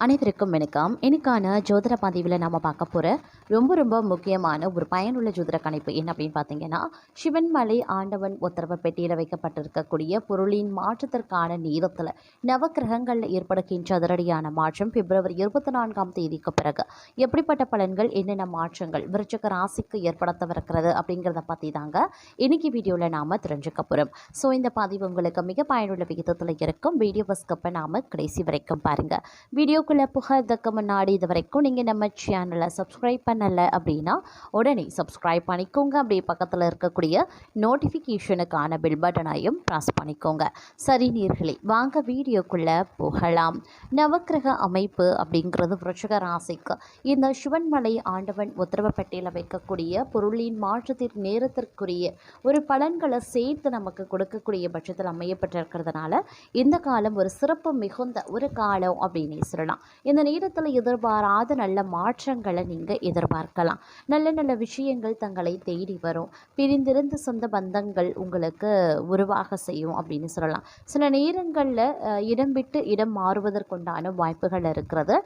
அனைவருக்கும் வணக்கம். இன்னைக்கான ஜோதிட பதிவில் நம்ம பார்க்க போகிற ரொம்ப முக்கியமான ஒரு பயனுள்ள ஜோதிட கணிப்பு என்ன அப்படின்னு பார்த்தீங்கன்னா, சிவன்மலை ஆண்டவன் உத்தரவு பெட்டியில் வைக்கப்பட்டிருக்கக்கூடிய பொருளின் மாற்றத்திற்கான நேரத்தில் நவக்கிரகங்களில் ஏற்படுகின்ற அதிரடியான மாற்றம் பிப்ரவரி 24ஆம் தேதிக்கு பிறகு எப்படிப்பட்ட பலன்கள், என்னென்ன மாற்றங்கள் விருச்சிக ராசிக்கு ஏற்படுத்தவிருக்கிறது அப்படிங்கிறத பற்றி தாங்க இன்னைக்கு வீடியோவில் நாம் தெரிஞ்சுக்க போகிறோம். ஸோ இந்த பதிவு உங்களுக்கு மிக பயனுள்ள விகிதத்தில் இருக்கும். வீடியோவை ஸ்கிப் பண்ணாமல் கடைசி வரைக்கும் பாருங்கள். வீடியோக்குள்ளே புகிறதுக்கு முன்னாடி இது வரைக்கும் நீங்கள் நம்ம சேனலை சப்ஸ்கிரைப் பண்ணலை அப்படின்னா உடனே சப்ஸ்கிரைப் பண்ணிக்கோங்க. அப்படியே பக்கத்தில் இருக்கக்கூடிய நோட்டிஃபிகேஷனுக்கான பெல் பட்டனையும் ப்ரெஸ் பண்ணிக்கோங்க. சரி நேயர்களே, வாங்க வீடியோக்குள்ளே போகலாம். நவக்கிரக அமைப்பு அப்படிங்கிறது விருச்சிக ராசிக்கு இந்த சிவன்மலை ஆண்டவன் உத்தரவு பெட்டியில் வைக்கக்கூடிய பொருளின் மாற்றத்திற்கு நேரத்திற்குரிய ஒரு பலன்களை சேர்த்து நமக்கு கொடுக்கக்கூடிய பட்சத்தில் அமையப்பட்டிருக்கிறதுனால இந்த காலம் ஒரு சிறப்பு மிகுந்த ஒரு காலம் அப்படின்னு சொல்லலாம். இந்த நேரத்தில் எதிர்பாராத நல்ல மாற்றங்களை நீங்கள் எதிர்பார்க்கலாம். நல்ல விஷயங்கள் தங்களை தேடி வரும். பிரிந்திருந்த சொந்த பந்தங்கள் உங்களுக்கு உருவாக செய்யும் அப்படின்னு சொல்லலாம். சில நேரங்களில் இடம் விட்டு இடம் மாறுவதற்குண்டான வாய்ப்புகள் இருக்கிறது.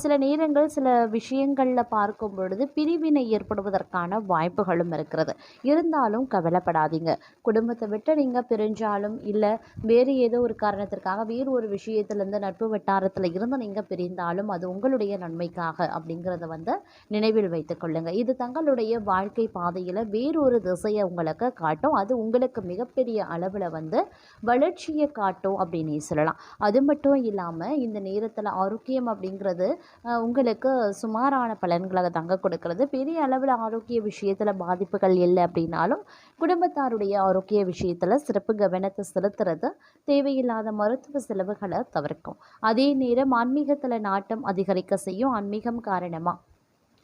சில நேரங்கள் சில விஷயங்களில் பார்க்கும் பொழுது பிரிவினை ஏற்படுவதற்கான வாய்ப்புகளும் இருக்கிறது. இருந்தாலும் கவலைப்படாதீங்க. குடும்பத்தை விட்டு நீங்கள் பிரிஞ்சாலும் இல்லை வேறு ஏதோ ஒரு காரணத்திற்காக வேறு ஒரு விஷயத்திலேருந்து நட்பு வட்டாரத்தில் இருந்து நீங்கள் பிரிந்தாலும் அது உங்களுடைய நன்மைக்காக அப்படிங்கிறத நினைவில் வைத்துக் கொள்ளுங்கள். இது தங்களுடைய வாழ்க்கை பாதையில் வேறொரு திசையை உங்களுக்கு காட்டும். அது உங்களுக்கு மிகப்பெரிய அளவில் வளர்ச்சியை காட்டும் அப்படின்னு சொல்லலாம். அது மட்டும் இல்லாமல் இந்த நேரத்தில் ஆரோக்கியம் அப்படிங்கிறது உங்களுக்கு சுமாரான பலன்களை தங்க கொடுக்கிறது. பெரிய அளவில் ஆரோக்கிய விஷயத்தில் பாதிப்புகள் இல்லை அப்படின்னாலும் குடும்பத்தாருடைய ஆரோக்கிய விஷயத்தில் சிறப்பு கவனத்தை செலுத்துறது தேவையில்லாத மருத்துவ செலவுகளை தவிர்க்கும். அதே நேரம் ஆன்மீகத்தில் நாட்டம் அதிகரிக்க செய்யும். ஆன்மீகம் காரணமாக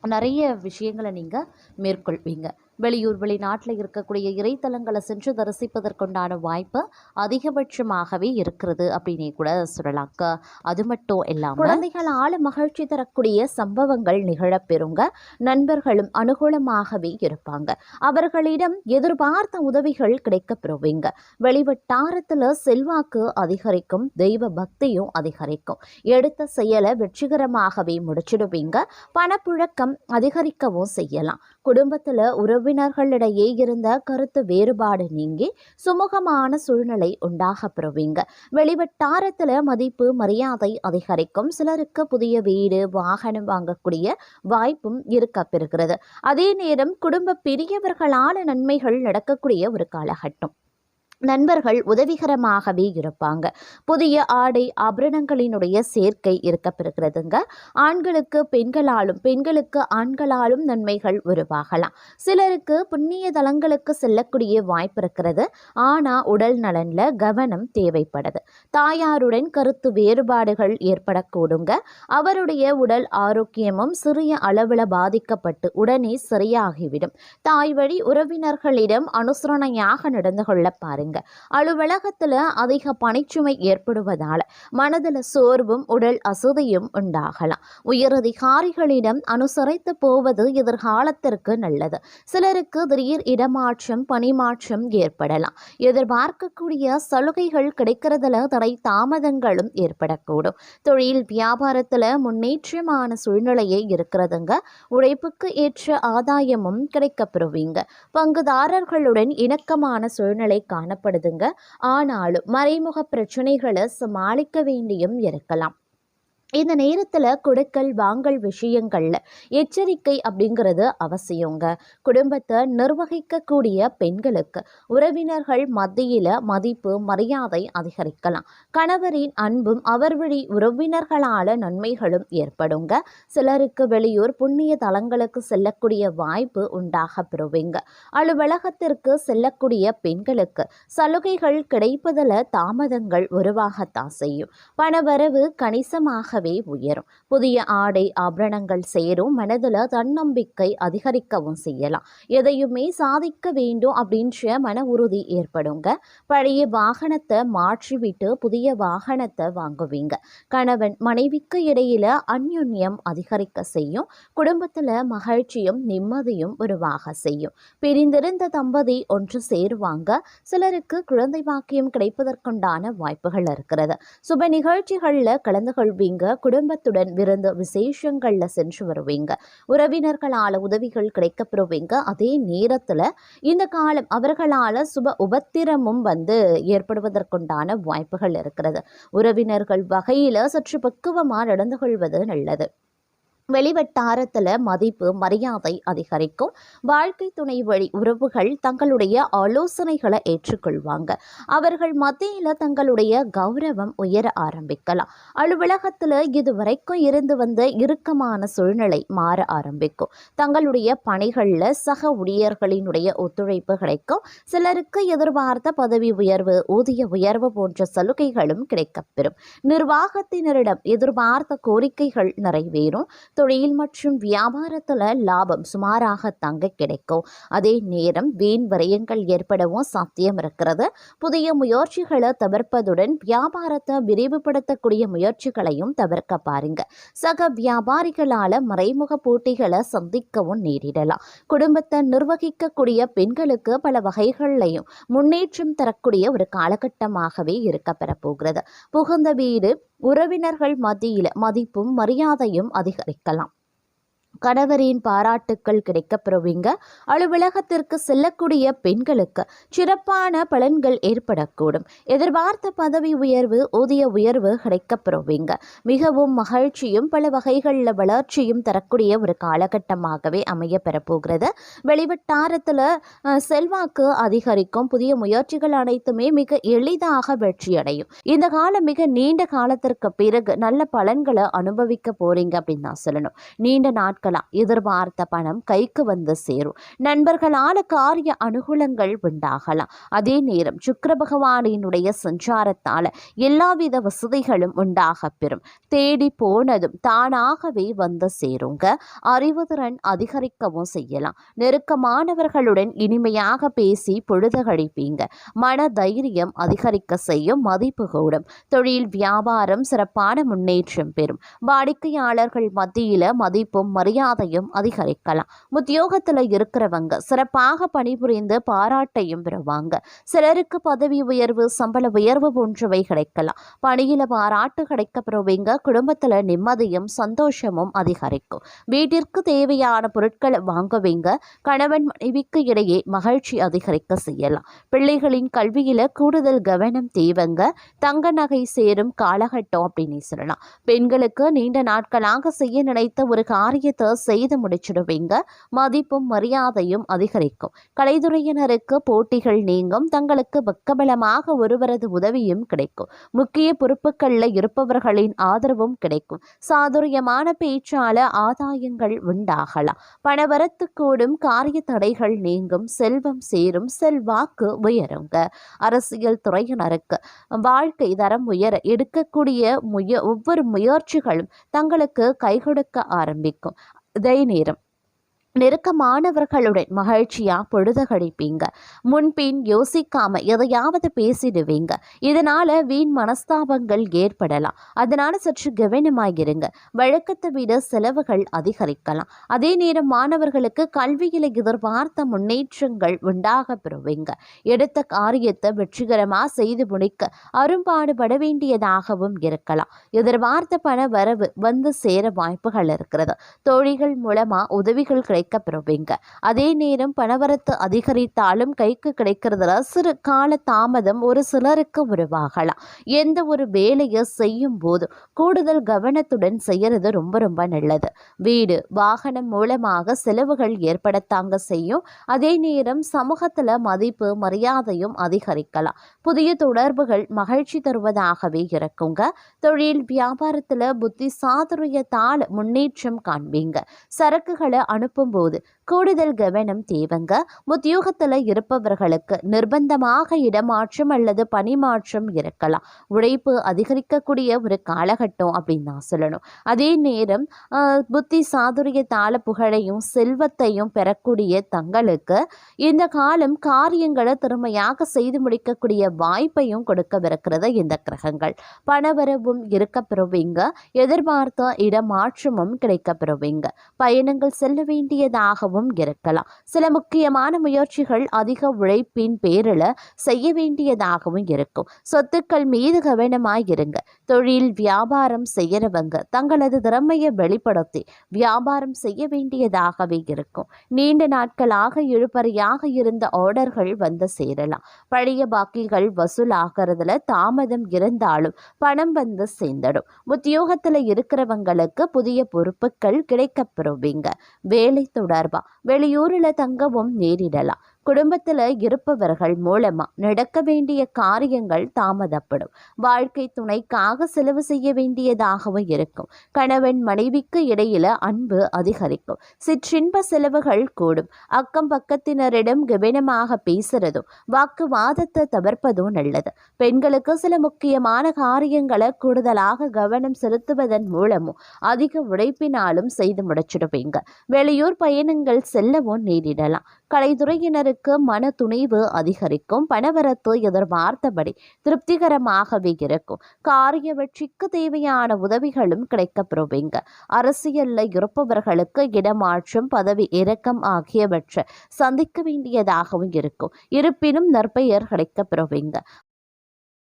நிறைய விஷயங்களை நீங்கள் மேற்கொள்வீங்க. வெளியூர் வெளிநாட்டில் இருக்கக்கூடிய இறைத்தலங்களை சென்று தரிசிப்பதற்குண்டான வாய்ப்பு அதிகபட்சமாகவே இருக்கிறது அப்படின்னே கூட சொல்லலாங்க. அது மட்டும் இல்லாமல் குழந்தைகளால் மகிழ்ச்சி தரக்கூடிய சம்பவங்கள் நிகழப்பெறுங்க. நண்பர்களும் அனுகூலமாகவே இருப்பாங்க. அவர்களிடம் எதிர்பார்த்த உதவிகள் கிடைக்கப்பெறுவீங்க. வெளிவட்டாரத்தில் செல்வாக்கு அதிகரிக்கும். தெய்வ பக்தியும் அதிகரிக்கும். எடுத்த செயலை வெற்றிகரமாகவே முடிச்சிடுவீங்க. பணப்புழக்கம் அதிகரிக்கவும் செய்யலாம். குடும்பத்தில் உறவினர்களிடையே இருந்த கருத்து வேறுபாடு நீங்கி சுமூகமான சூழ்நிலை உண்டாக பெறுவீங்க. வெளிவட்டாரத்தில் மதிப்பு மரியாதை அதிகரிக்கும். சிலருக்கு புதிய வீடு வாகனம் வாங்கக்கூடிய வாய்ப்பும் இருக்க பெறுகிறது. அதே நேரம் குடும்ப பெரியவர்களான நன்மைகள் நடக்கக்கூடிய ஒரு காலகட்டம். நண்பர்கள் உதவிகரமாகவே இருப்பாங்க. புதிய ஆடை ஆபரணங்களினுடைய சேர்க்கை இருக்கப்பெறுகிறதுங்க. ஆண்களுக்கு பெண்களாலும் பெண்களுக்கு ஆண்களாலும் நன்மைகள் உருவாகலாம். சிலருக்கு புண்ணிய தலங்களுக்கு செல்லக்கூடிய வாய்ப்பு இருக்கிறது. ஆனால் உடல் நலனில் கவனம் தேவைப்படுது. தாயாருடன் கருத்து வேறுபாடுகள் ஏற்படக்கூடுங்க. அவருடைய உடல் ஆரோக்கியமும் சிறிய அளவில் பாதிக்கப்பட்டு உடனே சரியாகிவிடும். தாய் வழி உறவினர்களிடம் அனுசரணையாக நடந்து கொள்ள பாருங்க. அலுவலகத்துல அதிக பணிச்சுமை ஏற்படுவதால் மனதில் சோர்வும் உடல் அசதியும் உண்டாகலாம். உயரதிகாரிகளிடம் அனுசரித்து போவது எதிர்காலத்திற்கு நல்லது. சிலருக்கு திடீர் இடமாற்றம் பணிமாற்றம் ஏற்படலாம். எதிர்பார்க்கக்கூடிய சலுகைகள் கிடைக்கிறதுல தடை தாமதங்களும் ஏற்படக்கூடும். தொழில் வியாபாரத்துல முன்னேற்றமான சூழ்நிலையே இருக்கிறதுங்க. உழைப்புக்கு ஏற்ற ஆதாயமும் கிடைக்கப்பெறுவீங்க. பங்குதாரர்களுடன் இணக்கமான சூழ்நிலை காணப்படுதுங்க. ஆனாலும் மறைமுக பிரச்சனைகளை சமாளிக்க வேண்டியும் இருக்கலாம். இந்த நேரத்தில் கொடுக்கல் வாங்கல் விஷயங்களில் எச்சரிக்கை அப்படிங்கிறது அவசியங்க. குடும்பத்தை நிர்வகிக்கக்கூடிய பெண்களுக்கு உறவினர்கள் மத்தியில் மதிப்பு மரியாதை அதிகரிக்கலாம். கணவரின் அன்பும் அவர் வழி உறவினர்களால் நன்மைகளும் ஏற்படுங்க. சிலருக்கு வெளியூர் புண்ணிய தலங்களுக்கு செல்லக்கூடிய வாய்ப்பு உண்டாக பெறுவீங்க. அலுவலகத்திற்கு செல்லக்கூடிய பெண்களுக்கு சலுகைகள் கிடைப்பதில் தாமதங்கள் உருவாகத்தான் செய்யும். பணவரவு கணிசமாக உயரும். புதிய ஆடை ஆபரணங்கள் சேரும். மனதில் தன்னம்பிக்கை அதிகரிக்கவும் செய்யலாம். எதையுமே சாதிக்க வேண்டும் அப்படின்ற மன உறுதி ஏற்படுங்க. பழைய வாகனத்தை மாற்றிவிட்டு புதிய வாகனத்தை வாங்குவீங்க. கணவன் மனைவிக்கு இடையில அந்யோன்யம் அதிகரிக்க செய்யும். குடும்பத்தில் மகிழ்ச்சியும் நிம்மதியும் உருவாக செய்யும். பிரிந்திருந்த தம்பதி ஒன்று சேருவாங்க. சிலருக்கு குழந்தை பாக்கியம் கிடைப்பதற்குண்டான வாய்ப்புகள் இருக்கிறது. சுப நிகழ்ச்சிகளில் கலந்து கொள்வீங்க. குடும்பத்துடன் விருந்து விசேஷங்கள்ல சென்று வருவீங்க. உறவினர்களால உதவிகள் கிடைக்கப்பெறுவீங்க. அதே நேரத்துல இந்த காலம் அவர்களால சுப உபத்திரமும் ஏற்படுவதற்குண்டான வாய்ப்புகள் இருக்கிறது. உறவினர்கள் வகையில சற்று பக்குவமா நடந்து கொள்வது நல்லது. வெளிவட்டாரத்தில் மதிப்பு மரியாதை அதிகரிக்கும். வாழ்க்கை துணை வழி உறவுகள் தங்களுடைய ஆலோசனைகளை ஏற்றுக்கொள்வாங்க. அவர்கள் மத்தியில் தங்களுடைய கௌரவம் உயர ஆரம்பிக்கலாம். அலுவலகத்தில் இதுவரைக்கும் இருந்து வந்த இறுக்கமான சூழ்நிலை மாற ஆரம்பிக்கும். தங்களுடைய பணிகளில் சக ஊழியர்களினுடைய ஒத்துழைப்பு கிடைக்கும். சிலருக்கு எதிர்பார்த்த பதவி உயர்வு, ஊதிய உயர்வு போன்ற சலுகைகளும் கிடைக்கப்பெறும். நிர்வாகத்தினரிடம் எதிர்பார்த்த கோரிக்கைகள் நிறைவேறும். தொழில் மற்றும் வியாபாரத்தில் லாபம் சுமாராக தங்க கிடைக்கும். அதே நேரம் வீண் விரயங்கள் ஏற்படவும் சாத்தியம் இருக்கிறது. புதிய முயற்சிகளை தவிர்ப்பதுடன் வியாபாரத்தை விரிவுபடுத்தக்கூடிய முயற்சிகளையும் தவிர்க்க பாருங்க. சக வியாபாரிகளால் மறைமுக போட்டிகளை சந்திக்கவும் நேரிடலாம். குடும்பத்தை நிர்வகிக்கக்கூடிய பெண்களுக்கு பல வகைகளையும் முன்னேற்றம் தரக்கூடிய ஒரு காலகட்டமாகவே இருக்க பெறப்போகிறது. புகுந்த வீடு உறவினர்கள் மத்தியில் மதிப்பும் மரியாதையும் அதிகரிக்கலாம். கணவரின் பாராட்டுக்கள் கிடைக்கப்பெறுவீங்க. அலுவலகத்திற்கு செல்லக்கூடிய பெண்களுக்கு சிறப்பான பலன்கள் ஏற்படக்கூடும். எதிர்பார்த்த பதவி உயர்வு, ஊதிய உயர்வு கிடைக்கப்பெறுவீங்க. மிகவும் மகிழ்ச்சியும் பல வகைகளில் வளர்ச்சியும் தரக்கூடிய ஒரு காலகட்டமாகவே அமைய பெறப்போகிறது. வெளிவட்டாரத்தில் செல்வாக்கு அதிகரிக்கும். புதிய முயற்சிகள் அனைத்துமே மிக எளிதாக வெற்றியடையும். இந்த காலம் மிக நீண்ட காலத்திற்கு பிறகு நல்ல பலன்களை அனுபவிக்க போறீங்க அப்படின்னு தான் சொல்லணும். நீண்ட நாட்கள் எதிர்பார்த்த பணம் கைக்கு வந்து சேரும். நண்பர்களால காரிய அனுகூலங்கள் உண்டாகலாம். அதே நேரம் சுக்கிர பகவானினுடைய சஞ்சாரத்தால எல்லாவித வசதிகளும் உண்டாக பெறும். தேடி போனதும் தானாகவே வந்து சேருங்க. அறிவுதிறன் அதிகரிக்கவும் செய்யலாம். நெருக்கமானவர்களுடன் இனிமையாக பேசி பொழுது கழிப்பீங்க. மன தைரியம் அதிகரிக்க செய்யும். மதிப்பு கூடும். தொழில் வியாபாரம் சிறப்பான முன்னேற்றம் பெறும். வாடிக்கையாளர்கள் மத்தியில மதிப்பும் மரியாதையும் அதிகரிக்கலாம். உத்தியோகத்தில் இருக்கிறவங்க சிறப்பாக பணிபுரிந்து பாராட்டையும் பெறுவாங்க. சிலருக்கு பதவி உயர்வு, சம்பள உயர்வு போன்றவை கிடைக்கலாம். பணியில பாராட்டு கிடைக்கப்பெறுவீங்க. குடும்பத்தில் நிம்மதியும் சந்தோஷமும் அதிகரிக்கும். வீட்டிற்கு தேவையான பொருட்களை வாங்குவீங்க. கணவன் மனைவிக்கு இடையே மகிழ்ச்சி அதிகரிக்க செய்யலாம். பிள்ளைகளின் கல்வியில கூடுதல் கவனம் தேவைங்க. தங்க நகை சேரும் காலகட்டம் அப்படின்னு சொல்லலாம். பெண்களுக்கு நீண்ட நாட்களாக செய்ய நினைத்த ஒரு காரியத்தை செய்து முடிச்சிடுவீங்க. மதிப்பும் மரியாதையும் அதிகரிக்கும். கலைத்துறையினருக்கு போட்டிகள் நீங்கும். தங்களுக்கு பக்கபலமாக ஒருவரது உதவியும் கிடைக்கும். முக்கிய பொறுப்புகளில் இருப்பவர்களின் ஆதரவும் கிடைக்கும். சாதுரியமான பேச்சால ஆதாயங்கள் உண்டாகலாம். பணவரத்து கூடும். காரிய தடைகள் நீங்கும். செல்வம் சேரும். செல்வாக்கு உயருங்க. அரசியல் துறையினருக்கு வாழ்க்கை தரம் உயர எடுக்கக்கூடிய ஒவ்வொரு முயற்சிகளும் தங்களுக்கு கை கொடுக்க ஆரம்பிக்கும். இதே நேரம் நெருக்கமானவர்களுடன் மகிழ்ச்சியா பொழுது கழிப்பீங்க. முன்பின் யோசிக்காம எதையாவது பேசிடுவீங்க. இதனால வீண் மனஸ்தாபங்கள் ஏற்படலாம். அதனால சற்று கவனமாகிருங்க. வழக்கத்தை விட செலவுகள் அதிகரிக்கலாம். அதே நேரம் மாணவர்களுக்கு கல்வியில எதிர்பார்த்த முன்னேற்றங்கள் உண்டாக பெறுவீங்க. எடுத்த காரியத்தை வெற்றிகரமா செய்து முடிக்க அரும்பாடுபட வேண்டியதாகவும் இருக்கலாம். எதிர்பார்த்த பண வரவு வந்து சேர வாய்ப்புகள் இருக்கிறது. தோழிகள் மூலமா உதவிகள் கிடைக்கப்பெறுவீங்க. அதே நேரம் பணவரத்து அதிகரித்தாலும் கைக்கு கிடைக்கிறதுல சிறு கால தாமதம் ஒரு சிலருக்கு உருவாகலாம். எந்த ஒரு வேலையை செய்யும் போது கூடுதல் கவனத்துடன் செய்யறது ரொம்ப ரொம்ப நல்லது. வீடு வாகனம் மூலமாக செலவுகள் ஏற்படத்தாங்க செய்யும். அதே நேரம் சமூகத்துல மதிப்பு மரியாதையும் அதிகரிக்கலாம். புதிய தொடர்புகள் மகிழ்ச்சி தருவதாகவே இருக்குங்க. தொழில் வியாபாரத்துல புத்தி சாதுரியத்தால் முன்னேற்றம் காண்பீங்க. சரக்குகளை அனுப்பும் போது கூடுதல் கவனம் தேவைங்க. உத்தியோகத்தில் இருப்பவர்களுக்கு நிர்பந்தமாக இடமாற்றம் அல்லது பணிமாற்றம் இருக்கலாம். உழைப்பு அதிகரிக்கக்கூடிய ஒரு காலகட்டம் அப்படின்னு தான் சொல்லணும். அதே நேரம் புத்தி சாதுரியத்தால புகழையும் செல்வத்தையும் பெறக்கூடிய தங்களுக்கு இந்த காலம் காரியங்களை திறமையாக செய்து முடிக்கக்கூடிய வாய்ப்பையும் கொடுக்கவிருக்கிறது இந்த கிரகங்கள். பணவரவும் இருக்க பெறுவீங்க. எதிர்பார்த்த இடமாற்றமும் கிடைக்க பெறுவீங்க. பயணங்கள் செல்ல வேண்டியதாகவும் கூடியதாகவும் இருக்கலாம். சில முக்கியமான முயற்சிகள் அதிக உழைப்பின் பேரில் செய்ய வேண்டியதாகவும் இருக்கும். சொத்துக்கள் மீது கவனமாய் இருங்க. தொழில் வியாபாரம் செய்யறவங்க தங்களது திறமையை வெளிப்படுத்தி வியாபாரம் செய்ய வேண்டியதாகவே இருக்கும். நீண்ட நாட்களாக இழுபறியாக இருந்த ஆர்டர்கள் வந்து சேரலாம். பழைய பாக்கிகள் வசூலாகிறதுல தாமதம் இருந்தாலும் பணம் வந்து சேர்ந்துடும். உத்தியோகத்தில் இருக்கிறவங்களுக்கு புதிய பொறுப்புகள் கிடைக்கப்பெறுவீங்க. வேலை தொடர்பா வெளியூரில் தங்கவும் நேரிடலாம். குடும்பத்தில் இருப்பவர்கள் மூலமா நடக்க வேண்டிய காரியங்கள் தாமதப்படும். வாழ்க்கை துணைக்காக செலவு செய்ய வேண்டியதாகவும் இருக்கும். கணவன் மனைவிக்கு இடையில அன்பு அதிகரிக்கும். சிற்றின்ப செலவுகள் கூடும். அக்கம் பக்கத்தினரிடம் கவனமாக பேசுறதும் வாக்குவாதத்தை தவிர்ப்பதும் நல்லது. பெண்களுக்கு சில முக்கியமான காரியங்களை கூடுதலாக கவனம் செலுத்துவதன் மூலமும் அதிக உழைப்பினாலும் செய்து முடிச்சிடுவீங்க. வெளியூர் பயணங்கள் செல்லவும் நேரிடலாம். கலைத்துறையினருக்கு மன துணிவு அதிகரிக்கும். பணவரத்து எதிர்பார்த்தபடி திருப்திகரமாகவே இருக்கும். காரிய வெற்றிக்கு தேவையான உதவிகளும் கிடைக்கப்பெறுவீங்க. அரசியல்ல இருப்பவர்களுக்கு இடமாற்றம் பதவி இறக்கம் ஆகியவற்றை சந்திக்க வேண்டியதாகவும் இருக்கும். இருப்பினும் நற்பெயர் கிடைக்கப்பெறுவீங்க.